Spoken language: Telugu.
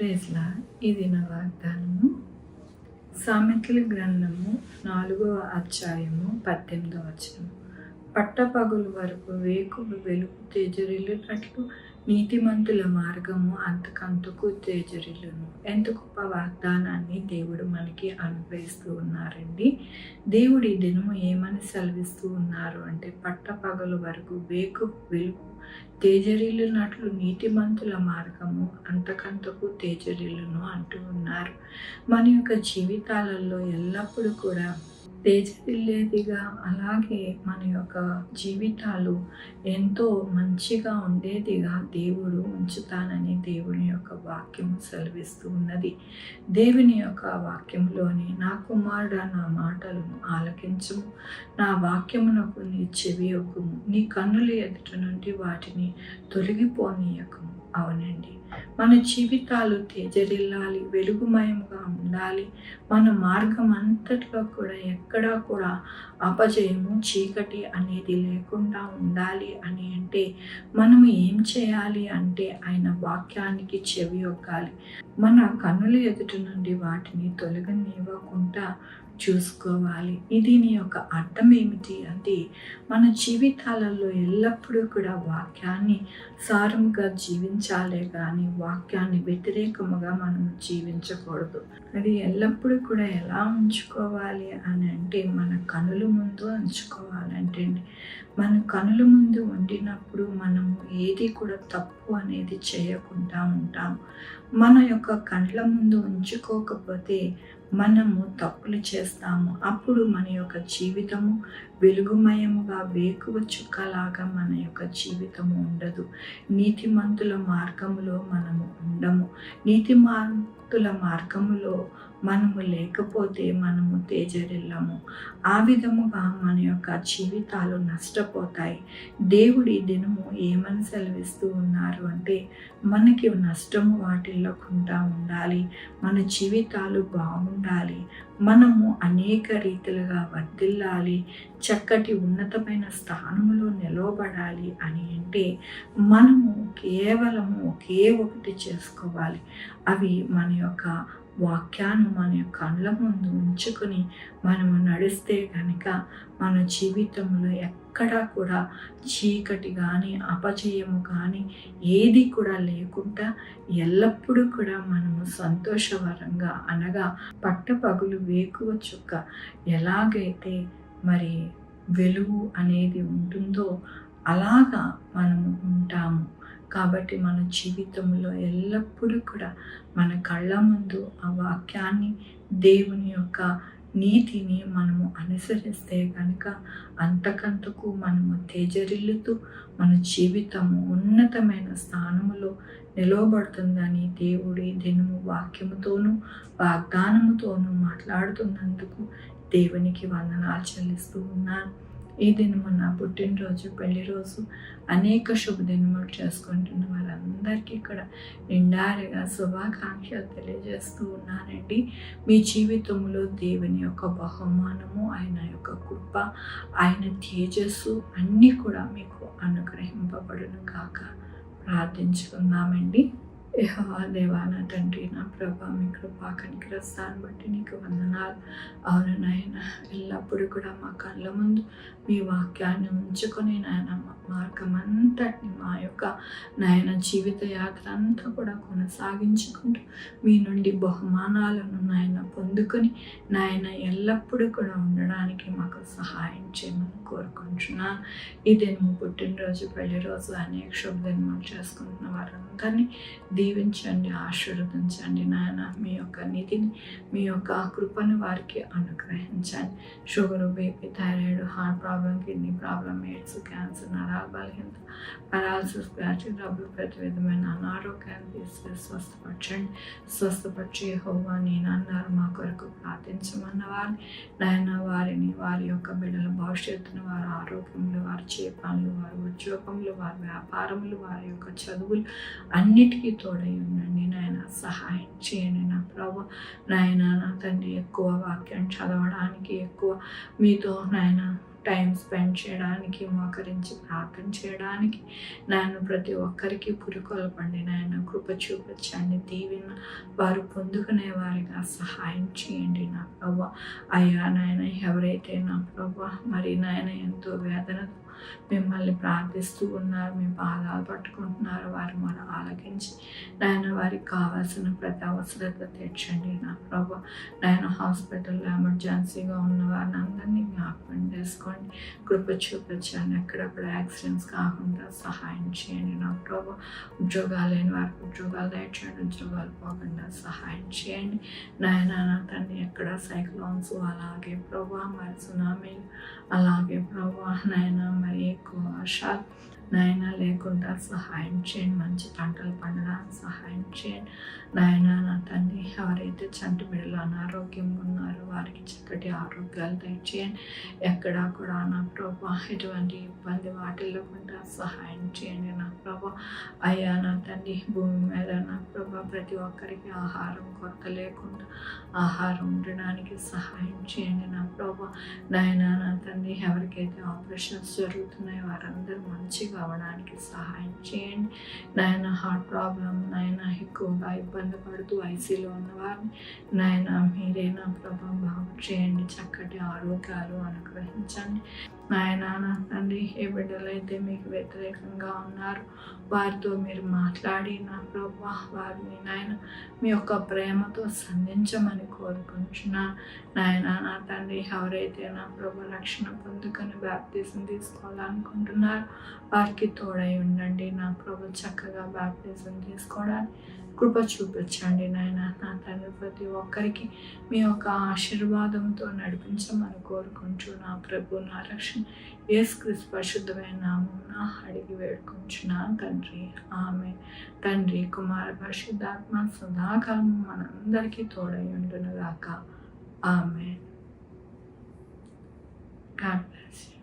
ప్రైజ్‌లా ఇది నా వాగ్దానము. సామెతల గ్రంథము 4వ అధ్యాయము 18వ వచనం. పట్టపగలు వరకు వేకువ వెలుగు తేజరిల్లునట్లు నీతిమంతుల మార్గము అంతకంతకు తేజరిల్లును. ఎంత గొప్ప వాగ్దానాన్ని దేవుడు మనకి అనుగ్రహిస్తూ ఉన్నారండి. దేవుడు ఈ దినము ఏమని సెలవిస్తూ ఉన్నారు అంటే, పట్టపగలు వరకు వేకువ వెలుగు తేజరిల్లునట్లు నీతిమంతుల మార్గము అంతకంతకు తేజరిల్లును అంటూ ఉన్నారు. మన యొక్క జీవితాలలో ఎల్లప్పుడూ కూడా తేజరిల్లేదిగా, అలాగే మన యొక్క జీవితాలు ఎంతో మంచిగా ఉండేదిగా దేవుడు ఉంచుతానని దేవుని యొక్క వాక్యము సెలవిస్తూ ఉన్నది. దేవుని యొక్క వాక్యంలోని, నా కుమారుడా నా మాటలను ఆలకించుము, నా వాక్యమునకు నీ చెవి యొగ్గుము, నీ కన్నుల ఎదుట నుండి వాటిని తొలగిపోనీయకము. అవునండి, మన జీవితాలు తేజరిల్లాలి, వెలుగుమయముగా ఉండాలి. మన మార్గం అంతటిలో కూడా ఎక్కడా కూడా అపజయము, చీకటి అనేది లేకుండా ఉండాలి అని అంటే మనము ఏం చేయాలి అంటే ఆయన వాక్యానికి చెవి యొగ్గాలి. మన కన్నుల ఎదుట నుండి వాటిని తొలగనివ్వకుండా చూసుకోవాలి. దీని యొక్క అర్థం ఏమిటి అంటే, మన జీవితాలలో ఎల్లప్పుడూ కూడా వాక్యాన్ని సారముగా జీవించాలే కానీ వాక్యాన్ని వ్యతిరేకముగా మనం జీవించకూడదు. అది ఎల్లప్పుడూ కూడా ఎలా ఉంచుకోవాలి అని అంటే, మన కనుల ముందు ఉంచుకోవాలంటే, మన కనుల ముందు ఉండినప్పుడు మనము ఏది కూడా తప్పు అనేది చేయకుండా ఉంటాం. మన యొక్క కళ్ళ ముందు ఉంచుకోకపోతే మనము తప్పులు చేస్తాము. అప్పుడు మన యొక్క జీవితము వెలుగుమయముగా వేకువ చుక్కలాగా మన యొక్క జీవితము ఉండదు. నీతిమంతుల మార్గములో మనము ఉండము. నీతిమంతుల మార్గములో మనము లేకపోతే మనము తేజరిల్లము. ఆ విధముగా మన యొక్క జీవితాలు నష్టపోతాయి. దేవుడి దినము ఏమని సెలవిస్తూ ఉన్నారు అంటే, మనకి నష్టము వాటిల్లకుండా ఉండాలి, మన జీవితాలు బాగుండాలి, మనము అనేక రీతిలుగా వర్ధిల్లాలి, చక్కటి ఉన్నతమైన స్థానంలో నిలవబడాలి అని అంటే మనము కేవలము ఒకే ఒకటి చేసుకోవాలి. అవి మన యొక్క వాక్యాన్ని మన యొక్క కళ్ళ ముందు ఉంచుకొని మనము నడిస్తే కనుక మన జీవితంలో ఎక్కడా కూడా చీకటి కానీ అపజయము కానీ ఏది కూడా లేకుండా ఎల్లప్పుడూ కూడా మనము సంతోషకరంగా, అనగా పట్టపగులు వేకువ చుక్క ఎలాగైతే మరి వెలుగు అనేది ఉంటుందో అలాగా మనము ఉంటాము. కాబట్టి మన జీవితంలో ఎల్లప్పుడూ కూడా మన కళ్ళ ముందు ఆ వాక్యాన్ని, దేవుని యొక్క నీతిని మనము అనుసరిస్తే కనుక అంతకంతకు మనము తేజరిల్లుతూ మన జీవితము ఉన్నతమైన స్థానములో నిలవబడుతుందని దేవుడి దినము వాక్యముతోనూ వాగ్దానముతోనూ మాట్లాడుతున్నందుకు దేవునికి వందనాలు చెల్లిస్తూ ఉన్నాను. ఈ దినము నా పుట్టినరోజు, పెళ్లి రోజు, అనేక శుభదినములు చేసుకుంటున్న వారందరికీ ఇక్కడ నిండారుగా శుభాకాంక్షలు తెలియజేస్తూ ఉన్నానండి. మీ జీవితంలో దేవుని యొక్క బహుమానము, ఆయన యొక్క కృప, ఆయన తేజస్సు అన్నీ కూడా మీకు అనుగ్రహింపబడును కాక. ప్రార్థించుకుందామండి. యెహోవా దేవా, నా తండ్రి, నా ప్రభా, మీ కృపా కనికరస్తాన్ని బట్టి నీకు వందనాలు. అవును నాయన, ఎల్లప్పుడూ కూడా మా కళ్ళ ముందు మీ వాక్యాన్ని ఉంచుకొని నాయన మార్గం అంతటిని, మా యొక్క నాయన జీవిత యాత్ర అంతా కూడా కొనసాగించుకుంటూ మీ నుండి బహుమానాలను నాయన పొందుకొని నాయన ఎల్లప్పుడూ కూడా ఉండడానికి మాకు సహాయం చేయమని కోరుకుంటున్నాను. ఇదేమో పుట్టినరోజు, పెళ్లి రోజు, అనేక శుభదినములు చేసుకుంటున్న వారందరినీ దీవించండి, ఆశీర్వదించండి నాయన. మీ యొక్క నిధిని, మీ యొక్క కృపను వారికి అనుగ్రహించండి. Sugar, BP, thyroid, heart problem, kidney problem, AIDS, cancer, నరాల బలహీనత, పారాలసిస్, గ్యాస్ట్రిక్ ట్రబుల్, ప్రతి విధమైన అనారోగ్యాన్ని తీసుకెళ్ళి స్వస్థపరచండి. స్వస్థపరిచి యెహోవా నేను అన్నారు మా కొరకు ప్రార్థించమన్న వారిని నాయన, వారిని, వారి యొక్క బిడ్డల భవిష్యత్తును, వారి ఆరోగ్యములు, వారి చేపనులు, వారి ఉద్యోగములు, వారి వ్యాపారములు, వారి యొక్క చదువులు అన్నిటికీ తోడై ఉండండి నాయన. సహాయం చేయండి నా ప్రభు. నాయన, నా తండ్రి, ఎక్కువ వాక్యం చదవడానికి, ఎక్కువ మీతో నాయన టైం స్పెండ్ చేయడానికి, మోకరించి ప్రార్థన చేయడానికి నాయన ప్రతి ఒక్కరికి పురికొల్పండి నాయన. కృప చూపించండి, దీవెన వారు పొందుకునే వారిగా సహాయం చేయండి నా ప్రభా. అయ్యా నాయన, ఎవరైతే నా ప్రభా మరి నాయన ఎంతో వేదనతో మిమ్మల్ని ప్రార్థిస్తూ ఉన్నారు, మీ పాదాలు పట్టుకుంటున్నారు, వారు మనం ఆలకించి నాయన వారికి కావాల్సిన ప్రతి అవసరత తీర్చండి నా ప్రభా. నాయన హాస్పిటల్లో ఎమర్జెన్సీగా ఉన్న వారిని అందరినీ జ్ఞాపకం చేసుకోండి, కృప చూపించండి. ఎక్కడెక్కడ యాక్సిడెంట్స్ కాకుండా సహాయం చేయండి నా ప్రభా. ఉద్యోగాలు లేని వారికి ఉద్యోగాలు దయచేయండి, ఉద్యోగాలు పోకుండా సహాయం చేయండి నాయన. నా తండ్రి ఎక్కడ సైక్లోన్స్ అలాగే ప్రభా మరి సునామీలు అలాగే ప్రభా నాయన మరి ఎక్కువ వర్షాలు నాయన లేకుండా సహాయం చేయండి, మంచి పంటలు పండడానికి సహాయం చేయండి నాయన. నా తండ్రి ఎవరైతే చంటి బిడ్డలు అనారోగ్యంగా ఉన్నారో వారికి చక్కటి ఆరోగ్యాలు దయచేయండి. ఎక్కడా కూడా నా ప్రభా ఎటువంటి ఇబ్బంది వాటిల్లో కూడా సహాయం చేయండి నా ప్రభా. అయ్యా నా తండ్రి భూమి మీద నా ప్రభా ప్రతి ఒక్కరికి ఆహారం కొరత లేకుండా ఆహారం ఉండడానికి సహాయం చేయండి నా ప్రభా. నాయన నా తండ్రి ఎవరికైతే ఆపరేషన్స్ జరుగుతున్నాయో వారందరూ మంచిగా అవడానికి సహాయం చేయండి నాయన. హార్ట్ ప్రాబ్లం నాయన ఎక్కువగా ఇబ్బంది పడుతూ ఐసీలో ఉన్నవారిని నాయన మీరే నా ప్రభా బాగు చేయండి, చక్కటి ఆరోగ్యాలు అనుగ్రహించండి నాయన. నా తండ్రి ఏ బిడ్డలైతే మీకు వ్యతిరేకంగా ఉన్నారు వారితో మీరు మాట్లాడి నా ప్రభా వారిని నాయన మీ యొక్క ప్రేమతో సంధించమని కోరుకుంటున్నాను నాయన. నా తండ్రి ఎవరైతే నా ప్రభా రక్షణ పొందుకొని బాప్తిజం తీసుకోవాలనుకుంటున్నారో వారికి తోడై ఉండండి నా ప్రభు. చక్కగా బాప్తిజం తీసుకోవడానికి కృప చూపించండి నాయన. నా తండ్రి ప్రతి ఒక్కరికి మీ యొక్క ఆశీర్వాదంతో నడిపించమని కోరుకుంటూ నా ప్రభు నా రక్షణ యేసుక్రీస్తు పరిశుద్ధమైన నామమున అడిగి వేడుకుంటున్నాను తండ్రి, ఆమె. తండ్రి కుమార పరిశుద్ధాత్మ సదాకాలం మనందరికీ తోడై ఉండును గాక, ఆమె. God bless you.